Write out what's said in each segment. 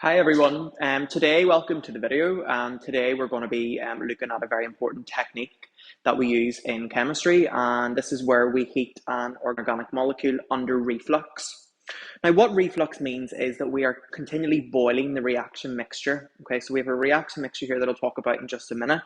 Hi everyone. Welcome to the video. Today we're going to be looking at a very important technique that we use in chemistry, and this is where we heat an organic molecule under reflux. Now, what reflux means is that we are continually boiling the reaction mixture. Okay, so we have a reaction mixture here that I'll talk about in just a minute.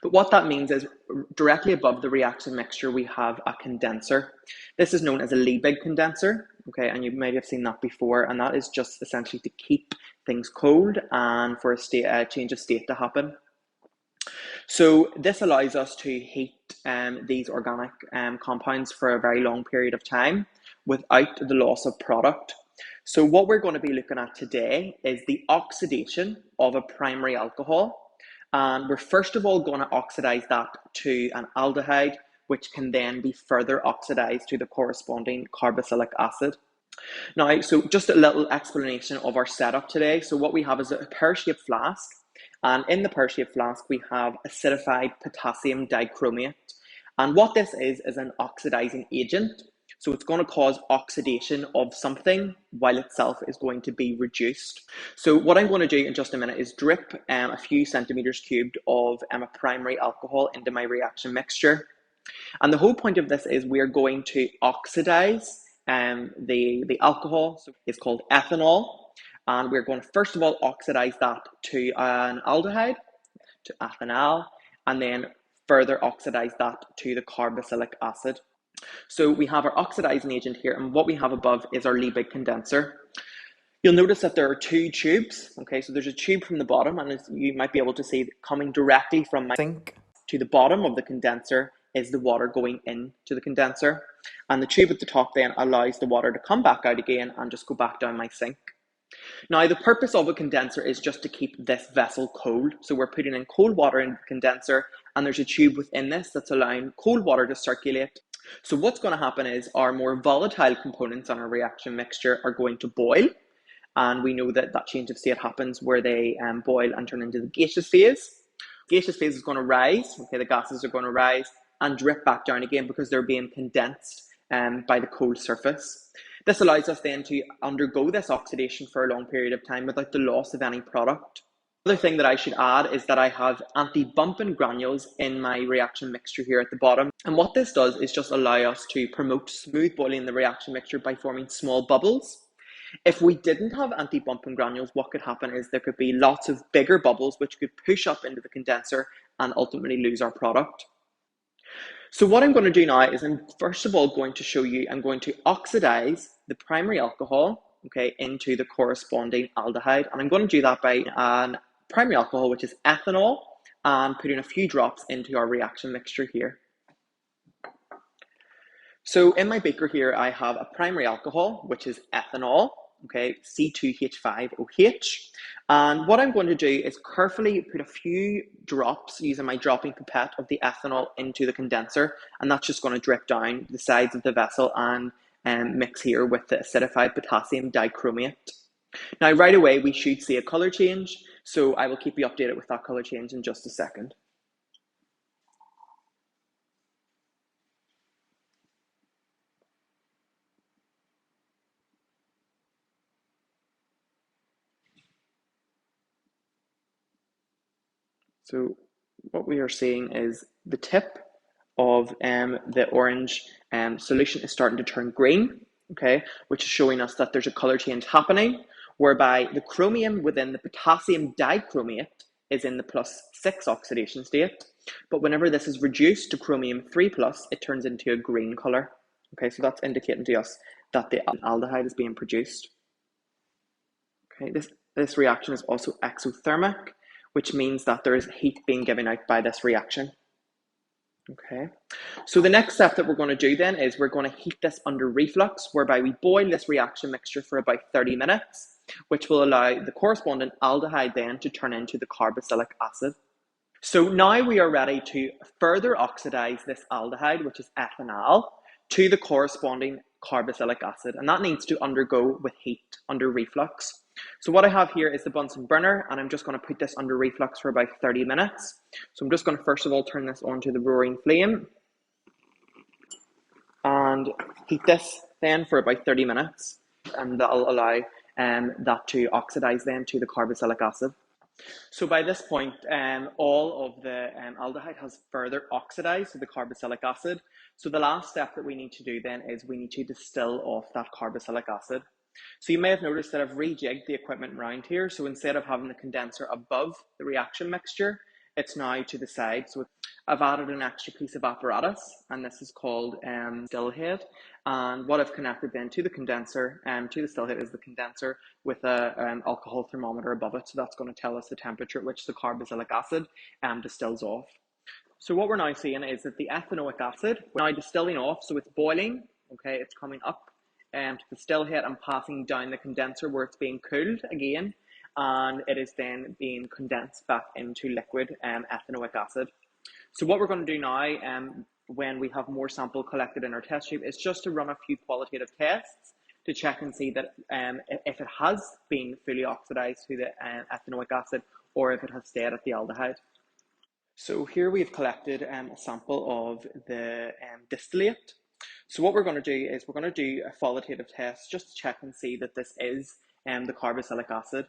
But what that means is directly above the reaction mixture, we have a condenser. This is known as a Liebig condenser, okay, and you might have seen that before, and that is just essentially to keep things cold and for a change of state to happen. So this allows us to heat these organic compounds for a very long period of time without the loss of product. So what we're going to be looking at today is the oxidation of a primary alcohol. And we're first of all going to oxidize that to an aldehyde, which can then be further oxidized to the corresponding carboxylic acid. Now, so just a little explanation of our setup today. So what we have is a pear-shaped flask, and in the pear-shaped flask we have acidified potassium dichromate. And what this is an oxidizing agent. So it's going to cause oxidation of something while itself is going to be reduced. So what I'm going to do in just a minute is drip a few centimeters cubed of a primary alcohol into my reaction mixture. And the whole point of this is we're going to oxidize the alcohol. So it's called ethanol. And we're going to first of all oxidize that to an aldehyde, to ethanal, and then further oxidize that to the carboxylic acid. So we have our oxidizing agent here, and what we have above is our Liebig condenser. You'll notice that there are two tubes. Okay, so there's a tube from the bottom, and as you might be able to see, coming directly from my sink to the bottom of the condenser is the water going into the condenser. And the tube at the top then allows the water to come back out again and just go back down my sink. Now, the purpose of a condenser is just to keep this vessel cold. So we're putting in cold water in the condenser, and there's a tube within this that's allowing cold water to circulate. So what's going to happen is our more volatile components on our reaction mixture are going to boil. And we know that that change of state happens where they boil and turn into the gaseous phase. Gaseous phase is going to rise. Okay, the gases are going to rise and drip back down again because they're being condensed by the cold surface. This allows us then to undergo this oxidation for a long period of time without the loss of any product. Another thing that I should add is that I have anti-bumping granules in my reaction mixture here at the bottom. And what this does is just allow us to promote smooth boiling in the reaction mixture by forming small bubbles. If we didn't have anti-bumping granules, what could happen is there could be lots of bigger bubbles which could push up into the condenser and ultimately lose our product. So what I'm going to do now is I'm first of all going to show you, I'm going to oxidize the primary alcohol, okay, into the corresponding aldehyde. And I'm going to do that by an primary alcohol, which is ethanol, and putting a few drops into our reaction mixture here. So in my beaker here, I have a primary alcohol, which is ethanol, okay, C2H5OH. And what I'm going to do is carefully put a few drops using my dropping pipette of the ethanol into the condenser, and that's just going to drip down the sides of the vessel and mix here with the acidified potassium dichromate. Now, right away, we should see a color change, so I will keep you updated with that color change in just a second. So what we are seeing is the tip of the orange solution is starting to turn green, okay, which is showing us that there's a color change happening, whereby the chromium within the potassium dichromate is in the +6 oxidation state. But whenever this is reduced to chromium 3+, it turns into a green color. Okay, so that's indicating to us that the aldehyde is being produced. Okay, this reaction is also exothermic, which means that there is heat being given out by this reaction. Okay, so the next step that we're going to do then is we're going to heat this under reflux, whereby we boil this reaction mixture for about 30 minutes, which will allow the corresponding aldehyde then to turn into the carboxylic acid. So now we are ready to further oxidize this aldehyde, which is ethanal, to the corresponding carboxylic acid, and that needs to undergo with heat under reflux. So what I have here is the Bunsen burner, and I'm just going to put this under reflux for about 30 minutes. So I'm just going to first of all turn this onto the roaring flame and heat this then for about 30 minutes, and that'll allow that to oxidize then to the carboxylic acid. So by this point, all of the aldehyde has further oxidized to the carboxylic acid. So the last step that we need to do then is we need to distill off that carboxylic acid. So you may have noticed that I've rejigged the equipment around here. So instead of having the condenser above the reaction mixture, it's now to the side. So I've added an extra piece of apparatus, and this is called still head. And what I've connected then to the condenser, to the still head, is the condenser with a alcohol thermometer above it. So that's going to tell us the temperature at which the carboxylic acid distills off. So what we're now seeing is that the ethanoic acid, we're now distilling off, so it's boiling, okay, it's coming up to the still head and passing down the condenser where it's being cooled again, and it is then being condensed back into liquid ethanoic acid. So what we're going to do now, when we have more sample collected in our test tube, is just to run a few qualitative tests to check and see that if it has been fully oxidized to the ethanoic acid or if it has stayed at the aldehyde. So here we've collected a sample of the distillate. So what we're going to do is we're going to do a qualitative test just to check and see that this is the carboxylic acid.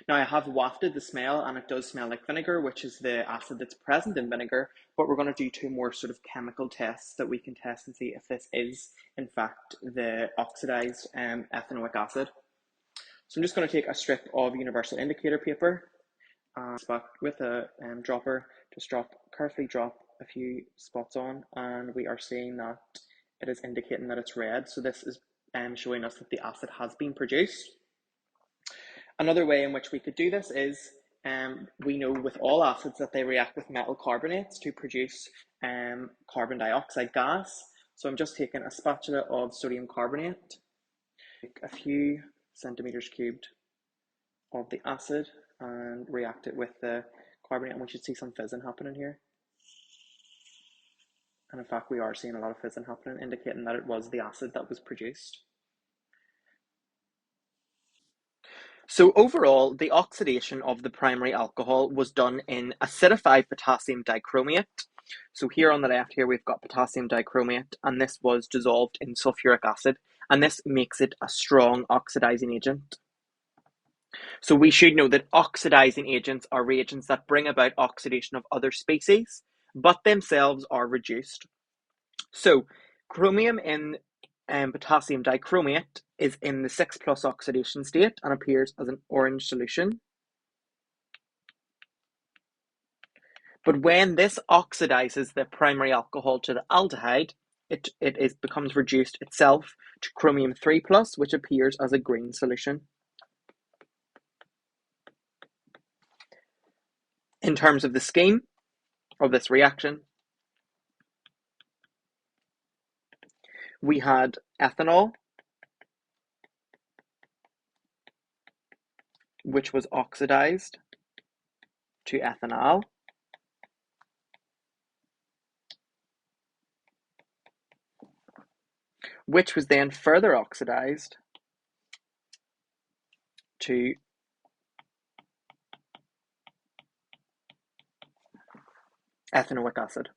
Now I have wafted the smell, and it does smell like vinegar, which is the acid that's present in vinegar, but we're going to do two more sort of chemical tests that we can test and see if this is in fact the oxidized ethanoic acid. So I'm just going to take a strip of universal indicator paper and with a dropper, just carefully drop a few spots on, and we are seeing that it is indicating that it's red. So this is showing us that the acid has been produced. Another way in which we could do this is we know with all acids that they react with metal carbonates to produce carbon dioxide gas. So I'm just taking a spatula of sodium carbonate, a few centimeters cubed of the acid, and react it with the carbonate, and we should see some fizzing happening here. And in fact, we are seeing a lot of fizzing happening, indicating that it was the acid that was produced. So overall, the oxidation of the primary alcohol was done in acidified potassium dichromate. So here on the left here, we've got potassium dichromate, and this was dissolved in sulfuric acid, and this makes it a strong oxidizing agent. So we should know that oxidizing agents are reagents that bring about oxidation of other species, but themselves are reduced. So chromium in potassium dichromate is in the 6 plus oxidation state and appears as an orange solution. But when this oxidizes the primary alcohol to the aldehyde, it becomes reduced itself to chromium 3 plus, which appears as a green solution. In terms of the scheme of this reaction, we had ethanol, which was oxidized to ethanal, which was then further oxidized to ethanoic acid.